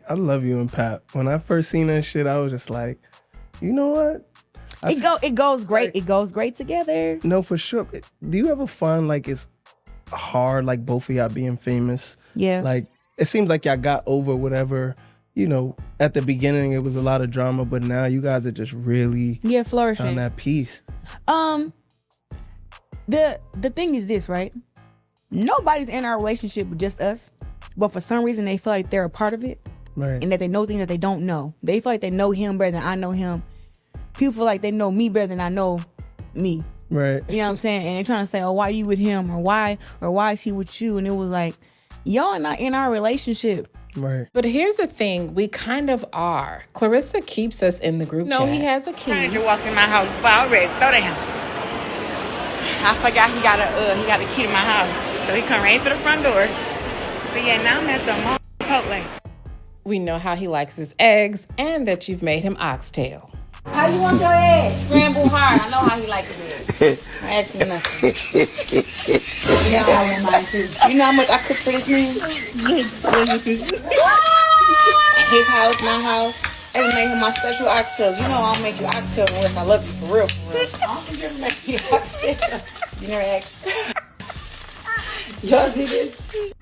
I love you and Pap. When I first seen that shit, I was just like, you know what? It goes great. It goes great together. No, for sure. Do you ever find like it's hard, like both of y'all being famous? Yeah. Like it seems like y'all got over whatever, you know, at the beginning it was a lot of drama, but now you guys are just really flourishing on that piece. The thing is this, right? Nobody's in our relationship with just us, but for some reason they feel like they're a part of it. Right. And that they know things that they don't know. They feel like they know him better than I know him. People feel like they know me better than I know me. Right. You know what I'm saying? And they're trying to say, oh, why you with him? Or why is he with you? And it was like, y'all not in our relationship. Right. But here's the thing, we kind of are. Claressa keeps us in the group chat. No, he has a key. Stranger walked in my house, but I already throw down. I forgot he got a key to my house. So he come right through the front door. But yeah, now I'm at the Chipotle. We know how he likes his eggs and that you've made him oxtail. How you want your eggs? Scramble hard. I know how he likes it. I asked him nothing. You know I want mine too. You know how much I cook for this man? At his house, my house. I just made him my special oxtail. You know I'll make you oxtail unless I love you for real, for real. I don't just make you oxtail. You never asked. Y'all did it.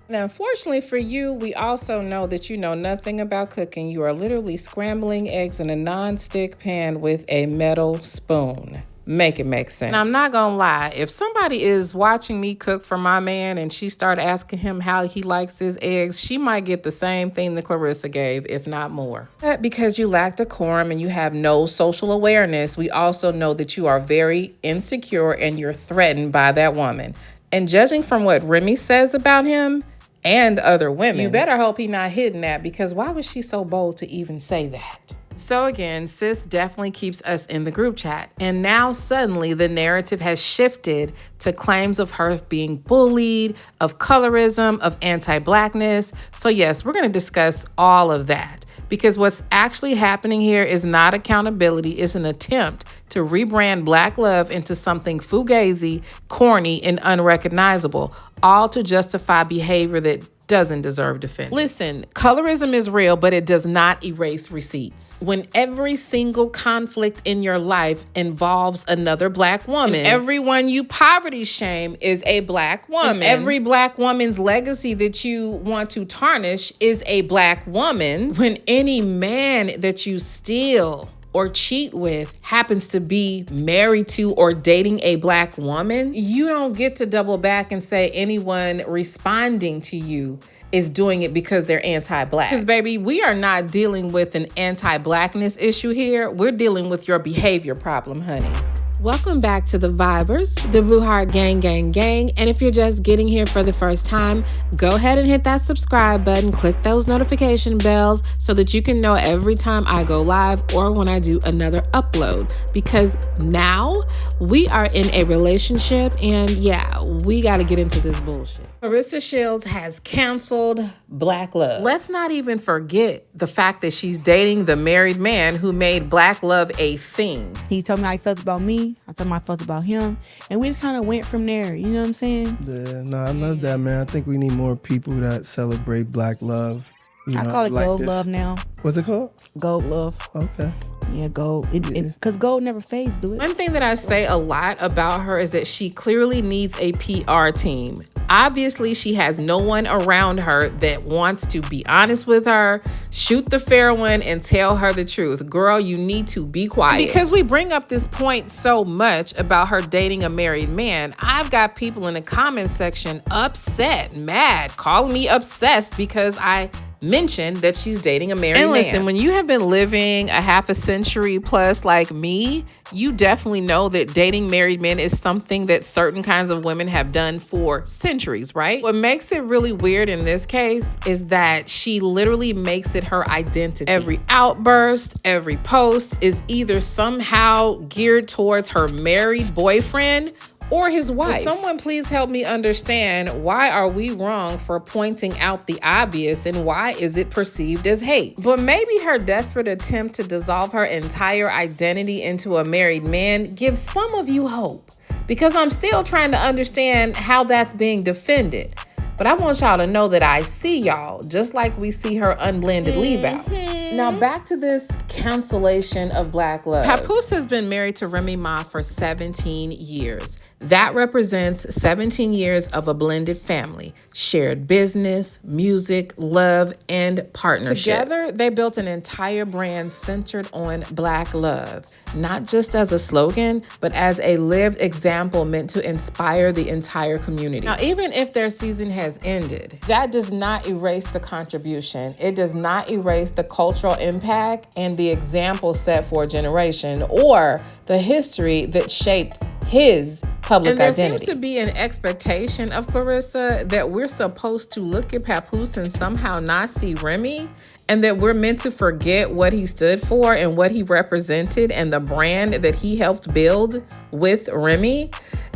Now, unfortunately for you, we also know that you know nothing about cooking. You are literally scrambling eggs in a non-stick pan with a metal spoon. Make it make sense. Now, I'm not gonna lie. If somebody is watching me cook for my man and she start asking him how he likes his eggs, she might get the same thing that Claressa gave, if not more. But because you lack decorum and you have no social awareness, we also know that you are very insecure and you're threatened by that woman. And judging from what Remy says about him and other women, you better hope he's not hidden that, because why was she so bold to even say that? So again, sis definitely keeps us in the group chat. And now suddenly the narrative has shifted to claims of her being bullied, of colorism, of anti-Blackness. So yes, we're going to discuss all of that. Because what's actually happening here is not accountability. It's an attempt to rebrand Black love into something fugazi, corny, and unrecognizable, all to justify behavior that doesn't deserve defense. Listen, colorism is real, but it does not erase receipts. When every single conflict in your life involves another Black woman, and everyone you poverty shame is a Black woman, and every Black woman's legacy that you want to tarnish is a Black woman's, when any man that you steal or cheat with happens to be married to or dating a Black woman, you don't get to double back and say anyone responding to you is doing it because they're anti-Black. Because baby, we are not dealing with an anti-Blackness issue here. We're dealing with your behavior problem, honey. Welcome back to the Vibers, the Blue Heart Gang, Gang, Gang. And if you're just getting here for the first time, go ahead and hit that subscribe button, click those notification bells so that you can know every time I go live or when I do another upload. Because now we are in a relationship and yeah, we got to get into this bullshit. Claressa Shields has canceled Black love. Let's not even forget the fact that she's dating the married man who made Black love a thing. He told me how he felt about me. I told him how I felt about him. And we just kind of went from there. You know what I'm saying? Yeah, no, I love that, man. I think we need more people that celebrate Black love. You I know, call it like gold this. love now. What's it called? Gold love. Okay. Yeah, gold. Because gold never fades, do it? One thing that I say a lot about her is that she clearly needs a PR team. Obviously, she has no one around her that wants to be honest with her, shoot the fair one, and tell her the truth. Girl, you need to be quiet. Because we bring up this point so much about her dating a married man, I've got people in the comment section upset, mad, calling me obsessed because I mentioned that she's dating a married man. And listen, when you have been living a half a century plus like me, you definitely know that dating married men is something that certain kinds of women have done for centuries, right? What makes it really weird in this case is that she literally makes it her identity. Every outburst, every post is either somehow geared towards her married boyfriend or his wife. Will someone please help me understand, why are we wrong for pointing out the obvious and why is it perceived as hate? But maybe her desperate attempt to dissolve her entire identity into a married man gives some of you hope, because I'm still trying to understand how that's being defended. But I want y'all to know that I see y'all, just like we see her unblended leave out. Now back to this cancellation of Black love. Papoose has been married to Remy Ma for 17 years. That represents 17 years of a blended family, shared business, music, love, and partnership. Together, they built an entire brand centered on Black love, not just as a slogan, but as a lived example meant to inspire the entire community. Now, even if their season has ended, that does not erase the contribution. It does not erase the cultural impact and the example set for a generation or the history that shaped his public identity. And there seems to be an expectation of Claressa that we're supposed to look at Papoose and somehow not see Remy, and that we're meant to forget what he stood for and what he represented and the brand that he helped build with Remy.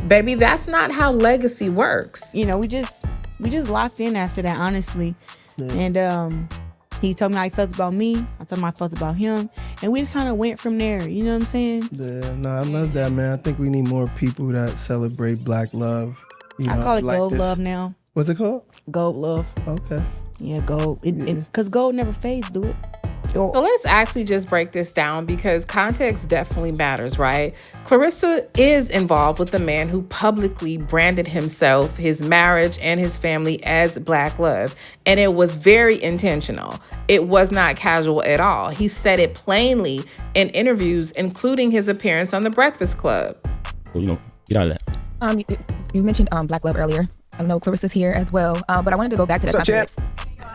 Baby, that's not how legacy works. You know, we just locked in after that, honestly. Yeah. And he told me how he felt about me. I told him how I felt about him. And we just kind of went from there. You know what I'm saying? Yeah, no, I love that, man. I think we need more people that celebrate Black love. You know, I call it like gold this. love now. What's it called? Gold love. Okay. Yeah, gold. Because gold never fades, do it? So let's actually just break this down because context definitely matters, right? Claressa is involved with the man who publicly branded himself, his marriage, and his family as Black love. And it was very intentional. It was not casual at all. He said it plainly in interviews, including his appearance on The Breakfast Club. Well, you know, get out of that. You mentioned Black love earlier. I know Claressa's here as well, but I wanted to go back to that time period.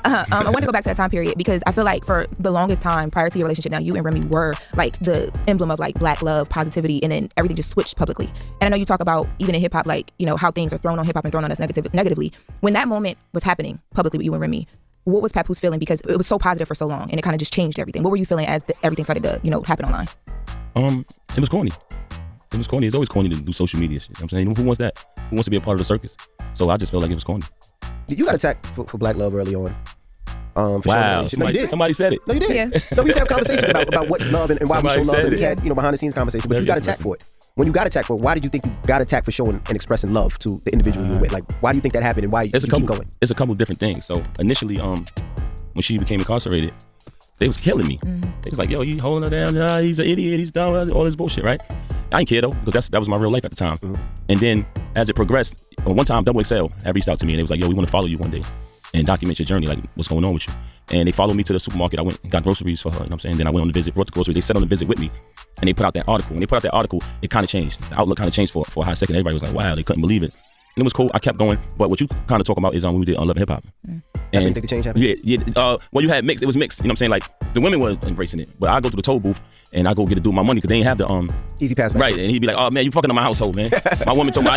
I wanted to go back to that time period because I feel like for the longest time prior to your relationship, now you and Remy were like the emblem of like Black love, positivity, and then everything just switched publicly. And I know you talk about even in hip hop, like, you know, how things are thrown on hip hop and thrown on us negatively. When that moment was happening publicly with you and Remy, what was Papoose feeling? Because it was so positive for so long and it kind of just changed everything. What were you feeling as everything started to, you know, happen online? It was corny. It was corny. It's always corny to do social media shit. You know what I'm saying? Who wants that? Who wants to be a part of the circus? So I just felt like it was corny. You got attacked for Black love early on. Wow, somebody said it. No, you did. Yeah. No, we used to have conversations about what love and why we show love. And we had, you know, behind the scenes conversations. But you got attacked for it. When you got attacked for it, why did you think you got attacked for showing and expressing love to the individual you were with? Like, why do you think that happened and why you keep going? It's a couple different things. So initially, when she became incarcerated, they was killing me. They was like, yo, you holding her down? Nah, he's an idiot. He's dumb. All this bullshit, right? I didn't care though, because that was my real life at the time. And then as it progressed, one time Double XL had reached out to me and they was like, yo, we want to follow you one day and document your journey, like what's going on with you. And they followed me to the supermarket. I went and got groceries for her, you know what I'm saying? Then I went on the visit, brought the groceries. They sat on the visit with me and they put out that article. When they put out that article, it kind of changed. The outlook kind of changed for a hot second. Everybody was like, wow, they couldn't believe it. And it was cool. I kept going. But what you kind of talk about is when we did Love and Hip Hop. That's when you think the change happened? Yeah. Well, you had mixed. It was mixed. You know what I'm saying? Like the women were embracing it, but I go to the toll booth and I go get to do my money because they ain't have the easy pass back. Right. And he'd be like, oh man, you fucking on my household, man. My woman told me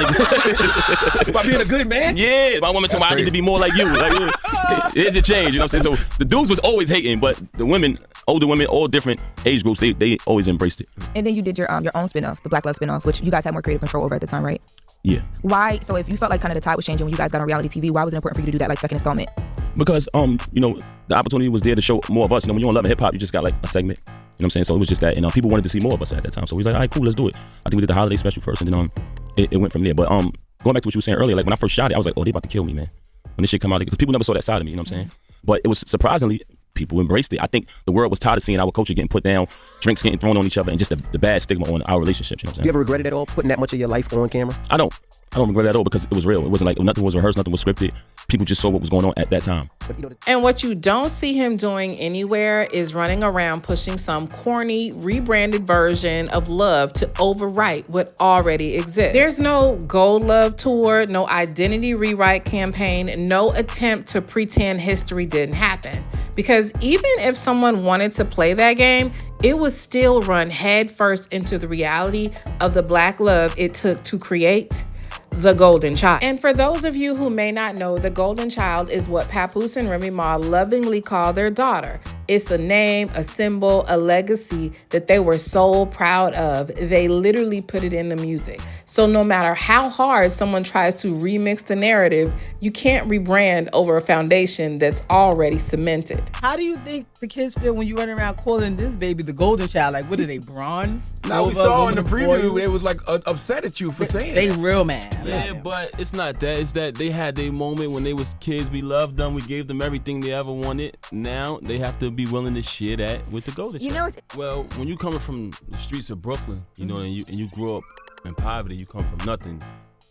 by being a good man. Yeah. My woman told me I need to be more like you. Like, here's your change. You know what I'm saying? So the dudes was always hating, but the women, older women, all different age groups, they always embraced it. And then you did your own spinoff, the Black Love spinoff, which you guys had more creative control over at the time, right? Yeah. Why? So if you felt like kind of the tide was changing when you guys got on reality TV, why was it important for you to do that like second installment? Because you know, the opportunity was there to show more of us. You know, when you're on Love and Hip Hop, you just got like a segment. You know what I'm saying? So it was just that, and people wanted to see more of us at that time. So we was like, all right, cool, let's do it. I think we did the holiday special first, and then it went from there. But going back to what you were saying earlier, like when I first shot it, I was like, oh, they about to kill me, man. When this shit come out, because people never saw that side of me. You know what I'm saying? But it was surprisingly, people embraced it. I think the world was tired of seeing our culture getting put down, drinks getting thrown on each other, and just the bad stigma on our relationships. You know what I'm saying? Do you ever regret it at all, putting that much of your life on camera? I don't regret it at all because it was real. It wasn't like nothing was rehearsed, nothing was scripted. People just saw what was going on at that time. But, and what you don't see him doing anywhere is running around pushing some corny, rebranded version of love to overwrite what already exists. There's no Gold Love tour, no identity rewrite campaign, no attempt to pretend history didn't happen. Because even if someone wanted to play that game, it would still run headfirst into the reality of the Black love it took to create the Golden Child. And for those of you who may not know, the Golden Child is what Papoose and Remy Ma lovingly call their daughter. It's a name, a symbol, a legacy that they were so proud of. They literally put it in the music. So no matter how hard someone tries to remix the narrative, you can't rebrand over a foundation that's already cemented. How do you think the kids feel when you run around calling this baby the golden child? Like, what are they, bronze? Now we saw in the preview, it was like upset at you for saying they that. real mad. Yeah, but it's not that. It's that they had their moment when they was kids. We loved them. We gave them everything they ever wanted. Now they have to be willing to share that with the golden child. Well, when you coming from the streets of Brooklyn, you know, and you grew up in poverty, you come from nothing.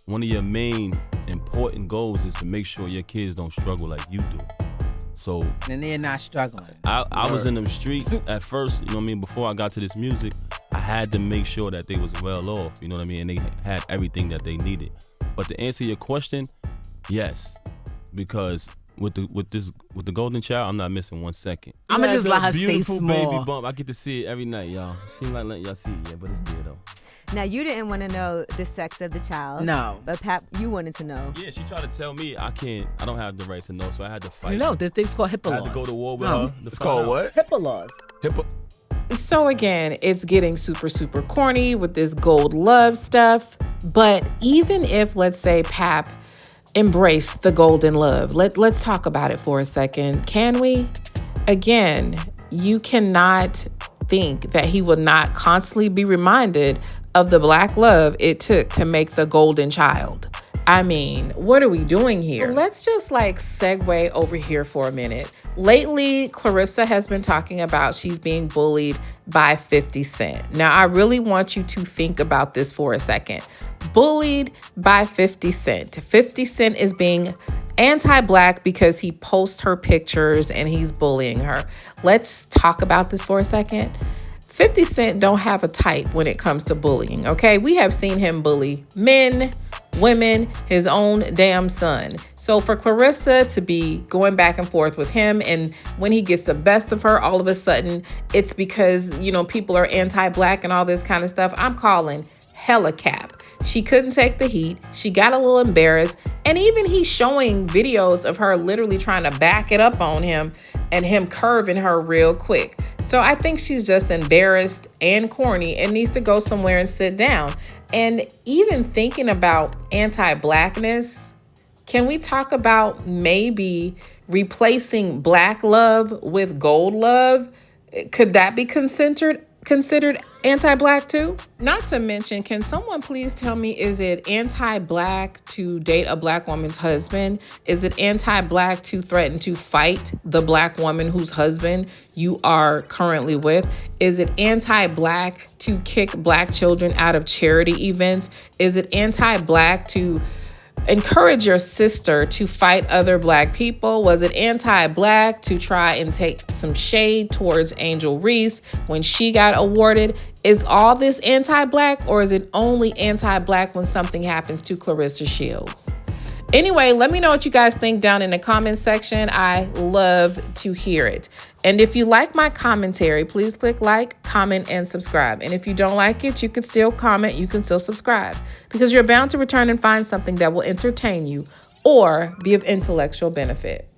One of your main important goals is to make sure your kids don't struggle like you do. So, and they're not struggling. I was in them streets at first, you know what I mean? Before I got to this music, I had to make sure that they was well off, you know what I mean? And they had everything that they needed. But to answer your question, yes, because with the golden child, I'm not missing 1 second. I'm gonna just let her stay beautiful small. Baby bump. I get to see it every night, y'all. She like letting y'all see it, yeah, but it's there though. Now, you didn't want to know the sex of the child. No. But Pap, you wanted to know. Yeah, she tried to tell me I don't have the right to know, so I had to fight. No, this thing's called HIPAA laws. I had to go to war with her. It's called what? HIPAA laws. So again, it's getting super, super corny with this gold love stuff. But even if, let's say, Pap embraced the golden love, let's talk about it for a second. Can we? Again, you cannot think that he would not constantly be reminded of the black love it took to make the golden child. I mean, what are we doing here? Let's just segue over here for a minute. Lately, Claressa has been talking about she's being bullied by 50 Cent. Now, I really want you to think about this for a second. Bullied by 50 Cent. 50 Cent is being anti-black because he posts her pictures and he's bullying her. Let's talk about this for a second. 50 Cent don't have a type when it comes to bullying, okay? We have seen him bully men, women, his own damn son. So for Claressa to be going back and forth with him, and when he gets the best of her, all of a sudden, it's because, people are anti-black and all this kind of stuff. I'm calling hella cap. She couldn't take the heat. She got a little embarrassed. And even he's showing videos of her literally trying to back it up on him and him curving her real quick. So I think she's just embarrassed and corny and needs to go somewhere and sit down. And even thinking about anti-blackness, can we talk about maybe replacing black love with gold love? Could that be considered anti-black too? Not to mention, can someone please tell me, is it anti-black to date a black woman's husband? Is it anti-black to threaten to fight the black woman whose husband you are currently with? Is it anti-black to kick black children out of charity events? Is it anti-black to encourage your sister to fight other black people? Was it anti-black to try and take some shade towards Angel Reese when she got awarded? Is all this anti-black, or is it only anti-black when something happens to Claressa Shields? Anyway, let me know what you guys think down in the comments section. I love to hear it. And if you like my commentary, please click like, comment, and subscribe. And if you don't like it, you can still comment, you can still subscribe, because you're bound to return and find something that will entertain you or be of intellectual benefit.